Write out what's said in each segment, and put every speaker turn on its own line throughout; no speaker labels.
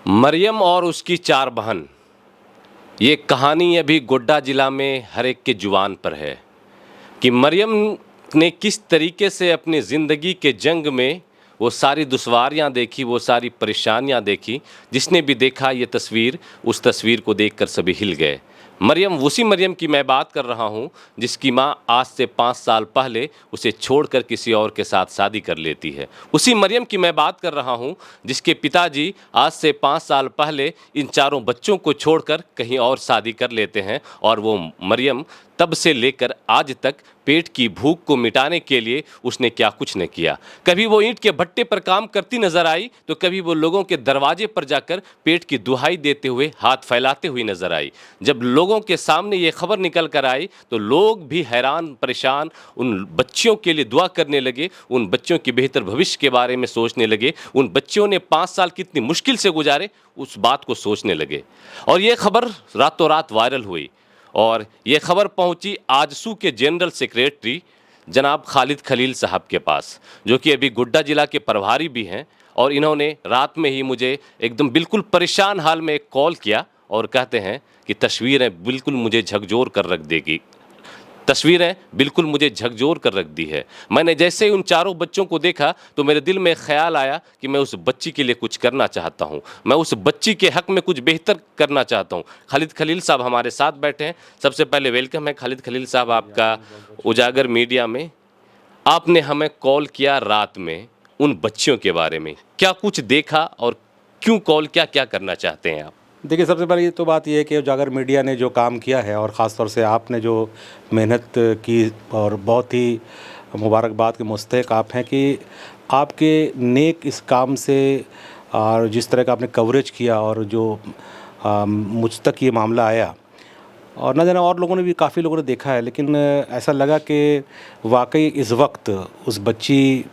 मरियम और उसकी चार बहन, ये कहानी अभी गोड्डा ज़िला में हर एक के जुबान पर है कि मरियम ने किस तरीके से अपनी ज़िंदगी के जंग में वो सारी दुश्वारियाँ देखी, वो सारी परेशानियाँ देखी। जिसने भी देखा ये तस्वीर, उस तस्वीर को देखकर सभी हिल गए। मरियम, उसी मरियम की मैं बात कर रहा हूँ जिसकी माँ आज से 5 साल पहले उसे छोड़कर किसी और के साथ शादी कर लेती है। उसी मरियम की मैं बात कर रहा हूँ जिसके पिताजी आज से 5 साल पहले इन चारों बच्चों को छोड़कर कहीं और शादी कर लेते हैं। और वो मरियम तब से लेकर आज तक पेट की भूख को मिटाने के लिए उसने क्या कुछ नहीं किया। कभी वो ईंट के भट्टे पर काम करती नजर आई, तो कभी वो लोगों के दरवाजे पर जाकर पेट की दुहाई देते हुए हाथ फैलाते हुई नजर आई। जब लोगों के सामने ये खबर निकल कर आई तो लोग भी हैरान परेशान उन बच्चियों के लिए दुआ करने लगे, उन बच्चों की बेहतर भविष्य के बारे में सोचने लगे। उन बच्चियों ने 5 साल कितनी मुश्किल से गुजारे उस बात को सोचने लगे। और ये खबर रातों रात वायरल हुई और ये खबर पहुंची आजसू के जनरल सेक्रेटरी जनाब खालिद खलील साहब के पास, जो कि अभी गोड्डा ज़िला के प्रभारी भी हैं। और इन्होंने रात में ही मुझे एकदम बिल्कुल परेशान हाल में एक कॉल किया और कहते हैं कि तस्वीरें बिल्कुल मुझे झकझोर कर रख देगी, तस्वीरें बिल्कुल मुझे झकझोर कर रख दी है। मैंने जैसे ही उन चारों बच्चों को देखा तो मेरे दिल में ख्याल आया कि मैं उस बच्ची के लिए कुछ करना चाहता हूँ, मैं उस बच्ची के हक में कुछ बेहतर करना चाहता हूँ। खालिद खलील साहब हमारे साथ बैठे हैं। सबसे पहले वेलकम है खालिद खलील साहब आपका उजागर मीडिया में। आपने हमें कॉल किया रात में उन बच्चियों के बारे में, क्या कुछ देखा और क्यों कॉल, क्या क्या करना चाहते हैं आप?
देखिए, सबसे पहले ये तो बात ये है कि उजागर मीडिया ने जो काम किया है और ख़ास तौर से आपने जो मेहनत की, और बहुत ही मुबारकबाद के मुस्तहिक आप हैं कि आपके नेक इस काम से और जिस तरह का आपने कवरेज किया और जो मुझ तक ये मामला आया, और न जाने और लोगों ने भी, काफ़ी लोगों ने देखा है, लेकिन ऐसा लगा कि वाकई इस वक्त उस बच्ची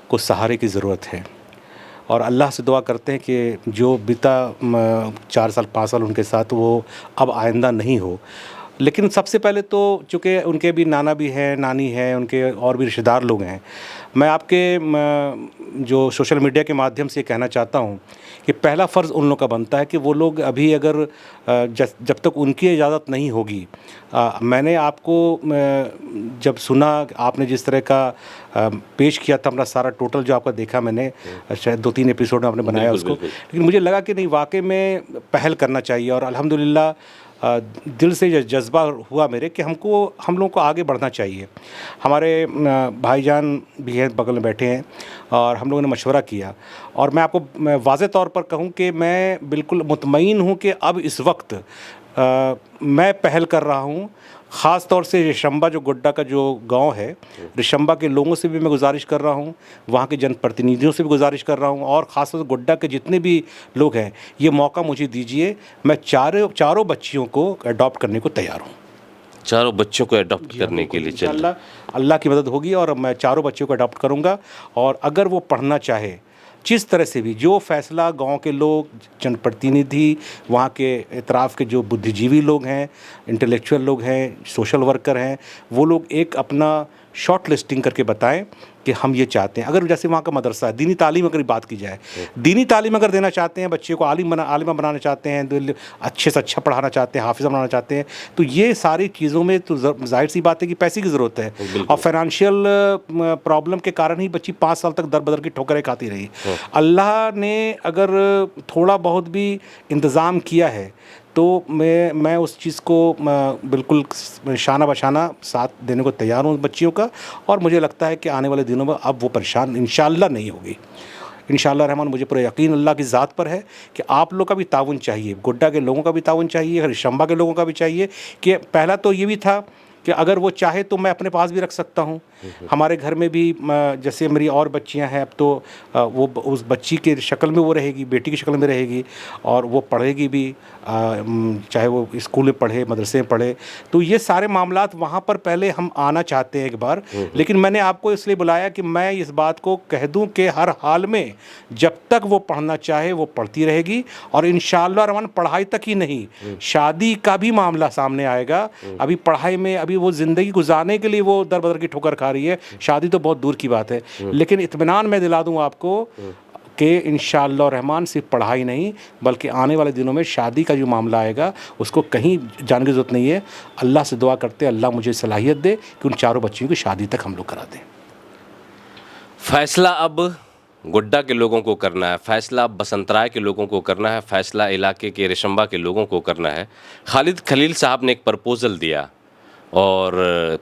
को सहारे की ज़रूरत है। और अल्लाह से दुआ करते हैं कि जो बीता 4 साल 5 साल उनके साथ, वो अब आइंदा नहीं हो। लेकिन सबसे पहले तो चूँकि उनके भी नाना भी हैं, नानी हैं, उनके और भी रिश्तेदार लोग हैं, मैं आपके जो सोशल मीडिया के माध्यम से कहना चाहता हूँ कि पहला फ़र्ज़ उन लोगों का बनता है कि वो लोग अभी अगर जब तक उनकी इजाज़त नहीं होगी, मैंने आपको जब सुना, आपने जिस तरह का पेश किया था अपना सारा टोटल जो आपका देखा मैंने, शायद 2-3 एपिसोड में आपने बनाया उसको, लेकिन मुझे लगा कि नहीं, वाकई में पहल करना चाहिए। और अल्हम्दुलिल्लाह दिल से जज्बा हुआ मेरे कि हम लोगों को आगे बढ़ना चाहिए। हमारे भाईजान भी हैं, बगल में बैठे हैं, और हम लोगों ने मशवरा किया। और मैं आपको वाज़ेह तौर पर कहूँ कि मैं बिल्कुल मुतमईन हूँ कि अब इस वक्त मैं पहल कर रहा हूँ। ख़ास तौर से रिशंबा, जो गोड्डा का जो गांव है, रिशंबा के लोगों से भी मैं गुजारिश कर रहा हूँ, वहाँ के जनप्रतिनिधियों से भी गुजारिश कर रहा हूँ, और ख़ास तौर से गोड्डा के जितने भी लोग हैं, ये मौका मुझे दीजिए। मैं चारों बच्चियों को अडॉप्ट करने को तैयार हूँ।
चारों बच्चों को अडॉप्ट करने के लिए चल रहे हैं।
अल्लाह की मदद होगी और मैं चारों बच्चों को अडॉप्ट करूँगा। और अगर वो पढ़ना चाहे, जिस तरह से भी जो फ़ैसला गांव के लोग, जनप्रतिनिधि, वहाँ के इतराफ़ के जो बुद्धिजीवी लोग हैं, इंटेलेक्चुअल लोग हैं, सोशल वर्कर हैं, वो लोग एक अपना शॉर्ट लिस्टिंग करके बताएं कि हम ये चाहते हैं। अगर जैसे वहाँ का मदरसा है, दीनी तालीम अगर बात की जाए, दीनी तालीम अगर देना चाहते हैं, बच्चे को आलिमा बनाना चाहते हैं, अच्छे से अच्छा पढ़ाना चाहते हैं, हाफिज़ बनाना चाहते हैं, तो ये सारी चीज़ों में तो जाहिर सी बात है कि पैसे की ज़रूरत है। और फाइनेंशियल प्रॉब्लम के कारण ही बच्ची 5 साल तक दर बदर की ठोकरें खाती रही। अल्लाह ने अगर थोड़ा बहुत भी इंतज़ाम किया है तो मैं उस चीज़ को बिल्कुल शाना बशाना साथ देने को तैयार हूँ बच्चियों का। और मुझे लगता है कि आने वाले दिनों में अब वो परेशान इंशाअल्लाह नहीं होगी। इंशाअल्लाह रहमान, मुझे पूरा यकीन अल्लाह की ज़ात पर है कि आप लोग का भी ताउन चाहिए, गोड्डा के लोगों का भी ताउन चाहिए, रिशंबा के लोगों का भी चाहिए। कि पहला तो ये भी था कि अगर वो चाहे तो मैं अपने पास भी रख सकता हूँ। हमारे घर में भी जैसे मेरी और बच्चियाँ हैं, अब तो वो उस बच्ची के शक्ल में वो रहेगी, बेटी की शक्ल में रहेगी, और वो पढ़ेगी भी, चाहे वो स्कूल में पढ़े, मदरसे में पढ़े। तो ये सारे मामलात वहाँ पर पहले हम आना चाहते हैं एक बार। लेकिन मैंने आपको इसलिए बुलाया कि मैं इस बात को कह दूँ कि हर हाल में जब तक वो पढ़ना चाहे वो पढ़ती रहेगी। और इंशाअल्लाह रहमान, पढ़ाई तक ही नहीं, शादी का भी मामला सामने आएगा। अभी पढ़ाई में, अभी वो ज़िंदगी गुजारने के लिए वो दर बदर की ठोकर खा रही है, शादी तो बहुत दूर की बात है। लेकिन इत्मीनान मैं दिला दूँ आपको, कि इंशाअल्लाह रहमान सिर्फ पढ़ाई नहीं बल्कि आने वाले दिनों में शादी का जो मामला आएगा उसको कहीं जाने की ज़रूरत नहीं है। अल्लाह से दुआ करते अल्लाह मुझे सलाहियत दे कि उन चारों बच्चियों की शादी तक हम लोग करा दें।
फैसला अब गोड्डा के लोगों को करना है, फैसला अब बसंतराय के लोगों को करना है, फैसला इलाके के रेशंबा के लोगों को करना है। खालिद खलील साहब ने एक प्रपोज़ल दिया और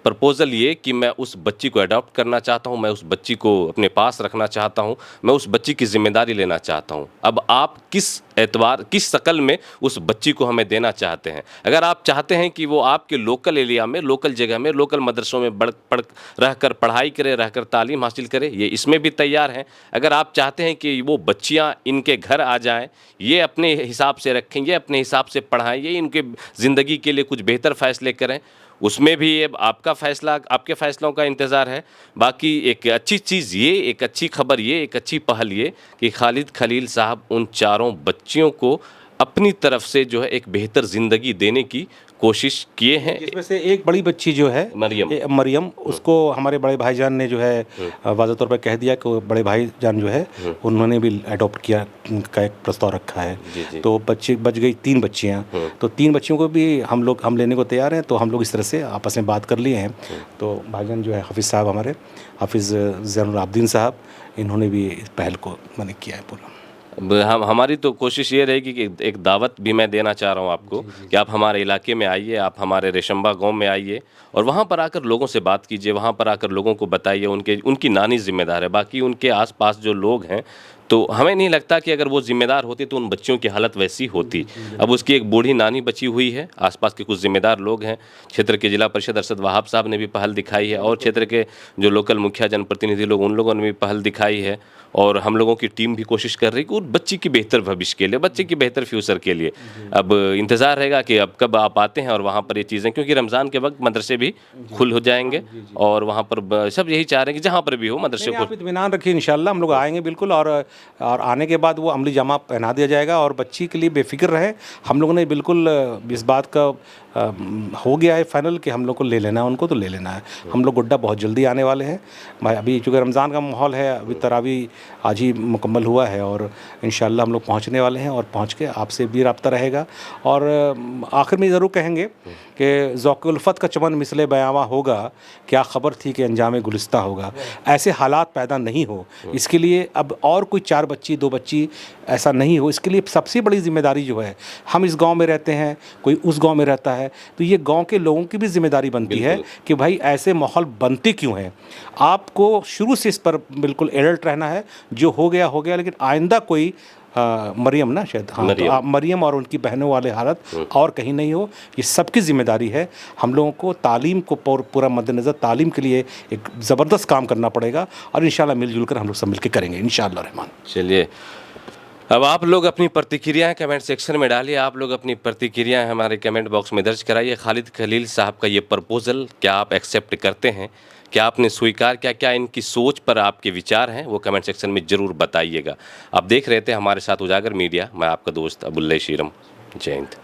प्रपोज़ल ये कि मैं उस बच्ची को अडॉप्ट करना चाहता हूँ, मैं उस बच्ची को अपने पास रखना चाहता हूँ, मैं उस बच्ची की ज़िम्मेदारी लेना चाहता हूँ। अब आप किस एतबार किस शक्ल में उस बच्ची को हमें देना चाहते हैं? अगर आप चाहते हैं कि वो आपके लोकल एरिया में, लोकल जगह में, लोकल मदरसों में रहकर पढ़ाई करे, रहकर तालीम हासिल करे, ये इसमें भी तैयार हैं। अगर आप चाहते हैं कि वो बच्चियाँ इनके घर आ जाएँ, ये अपने हिसाब से रखें, ये अपने हिसाब से पढ़ाएँ, ये इनके ज़िंदगी के लिए कुछ बेहतर फ़ैसले करें, उसमें भी अब आपका फ़ैसला, आपके फ़ैसलों का इंतज़ार है। बाकी एक अच्छी चीज़ ये, एक अच्छी खबर ये, एक अच्छी पहल ये कि खालिद खलील साहब उन चारों बच्चियों को अपनी तरफ से जो है एक बेहतर ज़िंदगी देने की कोशिश किए हैं।
इसमें से एक बड़ी बच्ची जो है मरियम, उसको हमारे बड़े भाईजान ने जो है वाज़ह तौर पर कह दिया कि बड़े भाईजान जो है उन्होंने भी अडॉप्ट किया का एक प्रस्ताव रखा है। तो बच्चे बच गई 3 बच्चियाँ, तो 3 बच्चियों को भी हम लेने को तैयार हैं। तो हम लोग इस तरह से आपस में बात कर लिए हैं। तो भाईजान जो है हाफिज़ साहब, हमारे हाफिज़ ज़ैनुल आबदीन साहब, इन्होंने भी इस पहल को मैंने किया है पूरा।
हमारी तो कोशिश ये रहेगी कि एक दावत भी मैं देना चाह रहा हूँ आपको कि आप हमारे इलाके में आइए, आप हमारे रेशंबा गांव में आइए और वहाँ पर आकर लोगों से बात कीजिए, वहाँ पर आकर लोगों को बताइए। उनकी नानी जिम्मेदार है, बाकी उनके आसपास जो लोग हैं, तो हमें नहीं लगता कि अगर वो जिम्मेदार होती तो उन बच्चियों की हालत वैसी होती। अब उसकी एक बूढ़ी नानी बची हुई है, आसपास के कुछ जिम्मेदार लोग हैं, क्षेत्र के जिला परिषद अरशद वहाब साहब ने भी पहल दिखाई है और क्षेत्र के जो लोकल मुखिया जनप्रतिनिधि लोग, उन लोगों ने भी पहल दिखाई है और हम लोगों की टीम भी कोशिश कर रही है कि उस बच्ची की बेहतर भविष्य के लिए, बच्चे की बेहतर फ्यूचर के लिए। अब इंतज़ार रहेगा कि अब कब आप आते हैं और वहाँ पर ये चीज़ें, क्योंकि रमज़ान के वक्त मदरसे भी खुल हो जाएंगे और वहाँ पर सब यही चाह रहे हैं कि जहाँ पर भी हो मदरसे को।
आप इत्मीनान रखिए, इंशाल्लाह हम लोग आएंगे बिल्कुल। और आने के बाद वो अमली जामा पहना दिया जाएगा और बच्ची के लिए बेफिक्र रहे। हम लोगों ने बिल्कुल इस बात का हो गया है फाइनल कि हम लोग को ले लेना है, उनको तो ले लेना है। हम लोग गोड्डा बहुत जल्दी आने वाले हैं भाई। अभी चूँकि रमज़ान का माहौल है, अभी तरावी आज ही मुकम्मल हुआ है और इंशाल्लाह हम लोग पहुंचने वाले हैं और पहुंच के आपसे भी रब्ता रहेगा। और आखिर में ज़रूर कहेंगे कि ज़ौक़-ए-उल्फ़त का चमन मिसले बयावा होगा, क्या ख़बर थी कि अंजाम गुलिस्ता होगा। ऐसे हालात पैदा नहीं हो, इसके लिए अब और कोई 4 बच्ची 2 बच्ची ऐसा नहीं हो, इसके लिए सबसे बड़ी ज़िम्मेदारी जो है, हम इस गांव में रहते हैं, कोई उस गांव में रहता है, तो ये गांव के लोगों की भी ज़िम्मेदारी बनती है कि भाई ऐसे माहौल बनते क्यों हैं। आपको शुरू से इस पर बिल्कुल अलर्ट रहना है। जो हो गया हो गया, लेकिन आइंदा कोई मरियम ना शायद, हाँ, तो मरियम और उनकी बहनों वाले हालत और कहीं नहीं हो, ये सबकी ज़िम्मेदारी है। हम लोगों को तालीम को पूरा मद्देनज़र तालीम के लिए एक ज़बरदस्त काम करना पड़ेगा और इंशाल्लाह मिलजुल कर हम लोग सब मिल के करेंगे इंशाअल्लाह रहमान।
चलिए, अब आप लोग अपनी प्रतिक्रियाएं कमेंट सेक्शन में डालिए। आप लोग अपनी प्रतिक्रियाएं हमारे कमेंट बॉक्स में दर्ज कराइए। खालिद खलील साहब का ये प्रपोज़ल क्या आप एक्सेप्ट करते हैं, क्या आपने स्वीकार किया, क्या इनकी सोच पर आपके विचार हैं, वो कमेंट सेक्शन में ज़रूर बताइएगा। आप देख रहे थे हमारे साथ उजागर मीडिया, मैं आपका दोस्त अबुल्ले शीरम। जय हिंद।